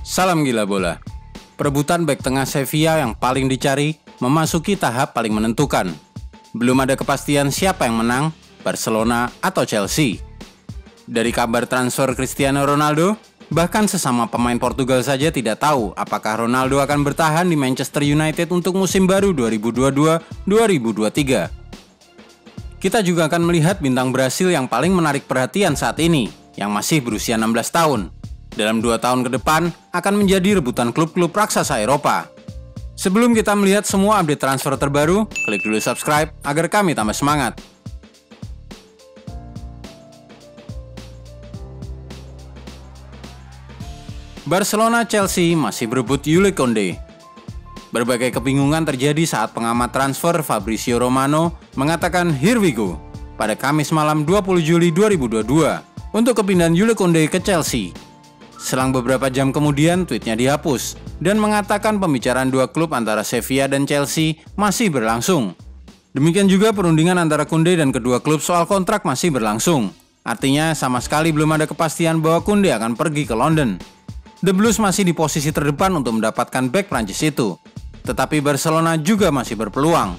Salam gila bola. Perebutan bek tengah Sevilla yang paling dicari memasuki tahap paling menentukan. Belum ada kepastian siapa yang menang, Barcelona atau Chelsea. Dari kabar transfer Cristiano Ronaldo, bahkan sesama pemain Portugal saja tidak tahu apakah Ronaldo akan bertahan di Manchester United untuk musim baru 2022-2023. Kita juga akan melihat bintang Brasil yang paling menarik perhatian saat ini, yang masih berusia 16 tahun. Dalam 2 tahun ke depan akan menjadi rebutan klub-klub raksasa Eropa. Sebelum kita melihat semua update transfer terbaru, klik dulu subscribe agar kami tambah semangat. Barcelona Chelsea masih berebut Jules Koundé. Berbagai kebingungan terjadi saat pengamat transfer Fabrizio Romano mengatakan "Here we go" pada Kamis malam 20 Juli 2022 untuk kepindahan Jules Koundé ke Chelsea. Selang beberapa jam kemudian, tweetnya dihapus dan mengatakan pembicaraan dua klub antara Sevilla dan Chelsea masih berlangsung. Demikian juga perundingan antara Koundé dan kedua klub soal kontrak masih berlangsung. Artinya sama sekali belum ada kepastian bahwa Koundé akan pergi ke London. The Blues masih di posisi terdepan untuk mendapatkan bek Prancis itu. Tetapi Barcelona juga masih berpeluang.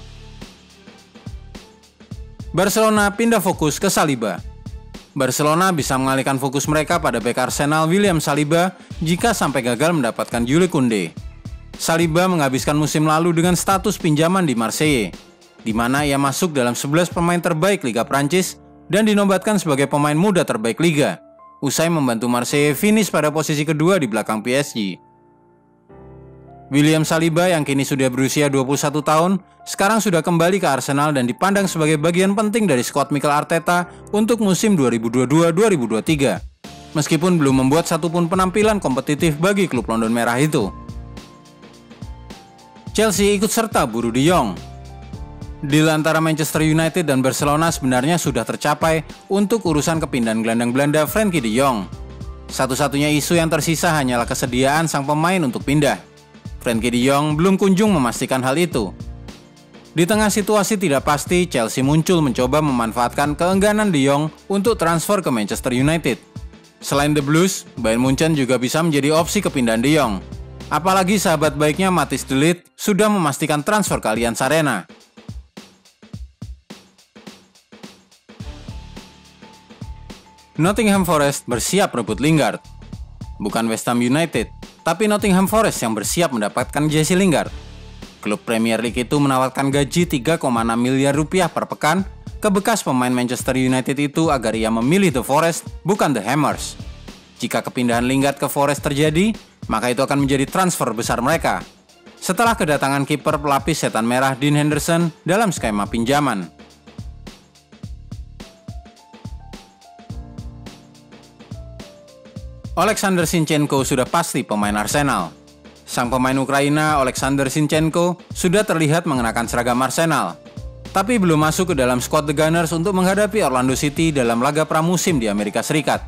Barcelona pindah fokus ke Saliba. Barcelona bisa mengalihkan fokus mereka pada bek Arsenal William Saliba jika sampai gagal mendapatkan Jules Koundé. Saliba menghabiskan musim lalu dengan status pinjaman di Marseille, di mana ia masuk dalam 11 pemain terbaik Liga Prancis dan dinobatkan sebagai pemain muda terbaik Liga, usai membantu Marseille finish pada posisi kedua di belakang PSG. William Saliba yang kini sudah berusia 21 tahun, sekarang sudah kembali ke Arsenal dan dipandang sebagai bagian penting dari skuad Mikel Arteta untuk musim 2022-2023, meskipun belum membuat satupun penampilan kompetitif bagi klub London Merah itu. Chelsea ikut serta buru De Jong. Deal antara Manchester United dan Barcelona sebenarnya sudah tercapai untuk urusan kepindahan gelandang Belanda Frenkie De Jong. Satu-satunya isu yang tersisa hanyalah kesediaan sang pemain untuk pindah. Frenkie De Jong belum kunjung memastikan hal itu. Di tengah situasi tidak pasti, Chelsea muncul mencoba memanfaatkan keengganan De Jong untuk transfer ke Manchester United. Selain The Blues, Bayern Munchen juga bisa menjadi opsi kepindahan De Jong. Apalagi sahabat baiknya Matthijs de Ligt sudah memastikan transfer ke Allianz Arena. Nottingham Forest bersiap rebut Lingard. Bukan West Ham United, tapi Nottingham Forest yang bersiap mendapatkan Jesse Lingard. Klub Premier League itu menawarkan gaji 3,6 miliar rupiah per pekan ke bekas pemain Manchester United itu agar ia memilih The Forest, bukan The Hammers. Jika kepindahan Lingard ke Forest terjadi, maka itu akan menjadi transfer besar mereka. Setelah kedatangan kiper pelapis setan merah Dean Henderson dalam skema pinjaman. Alexander Zinchenko sudah pasti pemain Arsenal. Sang pemain Ukraina Alexander Zinchenko sudah terlihat mengenakan seragam Arsenal, tapi belum masuk ke dalam skuad The Gunners untuk menghadapi Orlando City dalam laga pramusim di Amerika Serikat.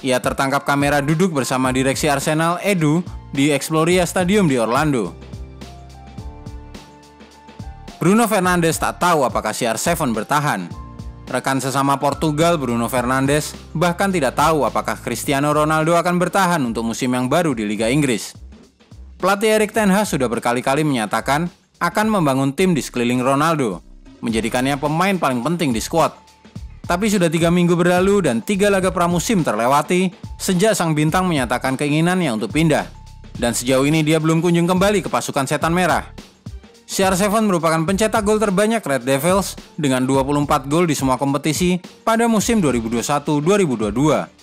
Ia tertangkap kamera duduk bersama direksi Arsenal Edu di Exploria Stadium di Orlando. Bruno Fernandes tak tahu apakah CR7 bertahan. Rekan sesama Portugal Bruno Fernandes bahkan tidak tahu apakah Cristiano Ronaldo akan bertahan untuk musim yang baru di Liga Inggris. Pelatih Erik ten Hag sudah berkali-kali menyatakan akan membangun tim di sekeliling Ronaldo, menjadikannya pemain paling penting di skuad. Tapi sudah 3 minggu berlalu dan 3 laga pramusim terlewati sejak sang bintang menyatakan keinginannya untuk pindah. Dan sejauh ini dia belum kunjung kembali ke pasukan setan merah. CR7 merupakan pencetak gol terbanyak Red Devils dengan 24 gol di semua kompetisi pada musim 2021-2022.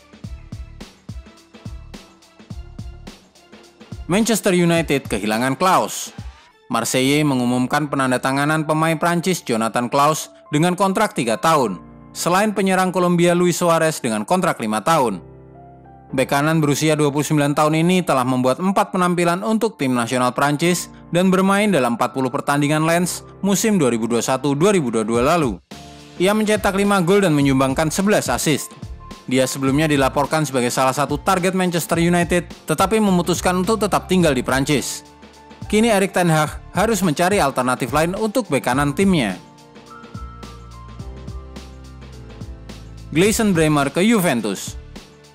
Manchester United kehilangan Klaus. Marseille mengumumkan penandatanganan pemain Prancis Jonathan Klaus dengan kontrak 3 tahun, selain penyerang Kolombia Luis Suarez dengan kontrak 5 tahun. Bek kanan berusia 29 tahun ini telah membuat 4 penampilan untuk tim nasional Prancis dan bermain dalam 40 pertandingan Lens musim 2021-2022 lalu. Ia mencetak 5 gol dan menyumbangkan 11 assist. Dia sebelumnya dilaporkan sebagai salah satu target Manchester United, tetapi memutuskan untuk tetap tinggal di Prancis. Kini Erik ten Hag harus mencari alternatif lain untuk bek kanan timnya. Gleison Bremer ke Juventus.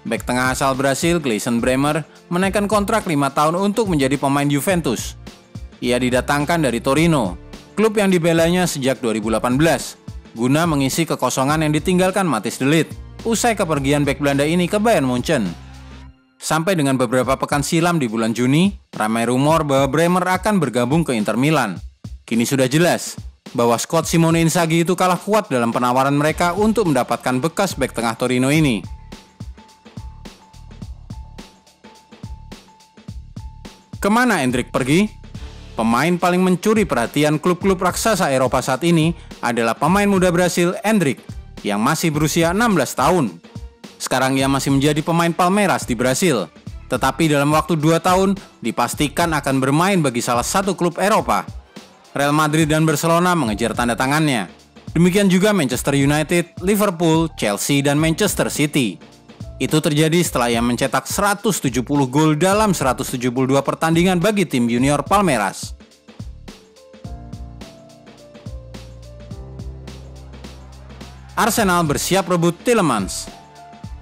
Bek tengah asal Brasil, Gleison Bremer, menaikkan kontrak 5 tahun untuk menjadi pemain Juventus. Ia didatangkan dari Torino, klub yang dibelanya sejak 2018, guna mengisi kekosongan yang ditinggalkan Matthijs de Ligt usai kepergian bek Belanda ini ke Bayern Munchen. Sampai dengan beberapa pekan silam di bulan Juni, ramai rumor bahwa Bremer akan bergabung ke Inter Milan. Kini sudah jelas bahwa skuad Simone Inzaghi itu kalah kuat dalam penawaran mereka untuk mendapatkan bekas bek tengah Torino ini. Kemana Endrick pergi? Pemain paling mencuri perhatian klub-klub raksasa Eropa saat ini adalah pemain muda Brasil, Endrick, yang masih berusia 16 tahun. Sekarang ia masih menjadi pemain Palmeiras di Brasil, tetapi dalam waktu 2 tahun dipastikan akan bermain bagi salah satu klub Eropa. Real Madrid dan Barcelona mengejar tanda tangannya. Demikian juga Manchester United, Liverpool, Chelsea, dan Manchester City. Itu terjadi setelah ia mencetak 170 gol dalam 172 pertandingan bagi tim junior Palmeiras. Arsenal bersiap rebut Tielemans.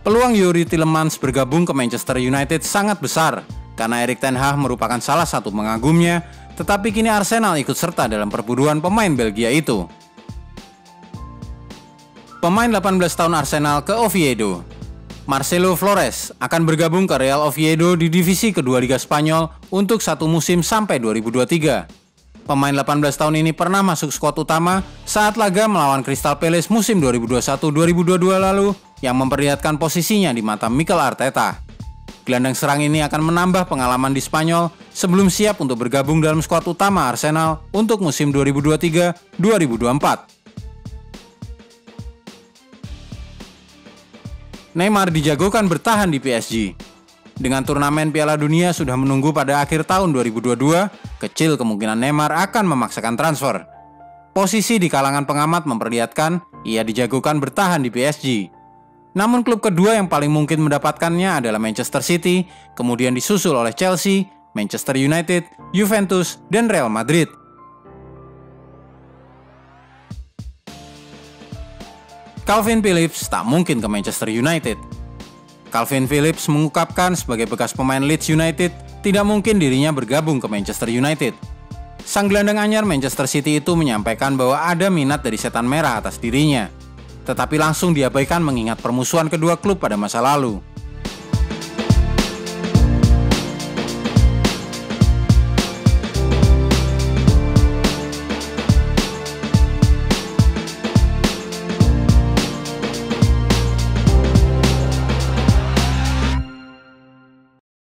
Peluang Youri Tielemans bergabung ke Manchester United sangat besar karena Erik ten Hag merupakan salah satu pengagumnya, tetapi kini Arsenal ikut serta dalam perburuan pemain Belgia itu. Pemain 18 tahun Arsenal ke Oviedo. Marcelo Flores akan bergabung ke Real Oviedo di divisi kedua Liga Spanyol untuk 1 musim sampai 2023. Pemain 18 tahun ini pernah masuk skuad utama saat laga melawan Crystal Palace musim 2021-2022 lalu yang memperlihatkan posisinya di mata Mikel Arteta. Gelandang serang ini akan menambah pengalaman di Spanyol sebelum siap untuk bergabung dalam skuad utama Arsenal untuk musim 2023-2024. Neymar dijagokan bertahan di PSG. Dengan turnamen Piala Dunia sudah menunggu pada akhir tahun 2022, kecil kemungkinan Neymar akan memaksakan transfer. Posisi di kalangan pengamat memperlihatkan ia dijagokan bertahan di PSG. Namun klub kedua yang paling mungkin mendapatkannya adalah Manchester City, kemudian disusul oleh Chelsea, Manchester United, Juventus, dan Real Madrid. Calvin Phillips tak mungkin ke Manchester United. Calvin Phillips mengungkapkan sebagai bekas pemain Leeds United, tidak mungkin dirinya bergabung ke Manchester United. Sang gelandang anyar Manchester City itu menyampaikan bahwa ada minat dari setan merah atas dirinya, tetapi langsung diabaikan mengingat permusuhan kedua klub pada masa lalu.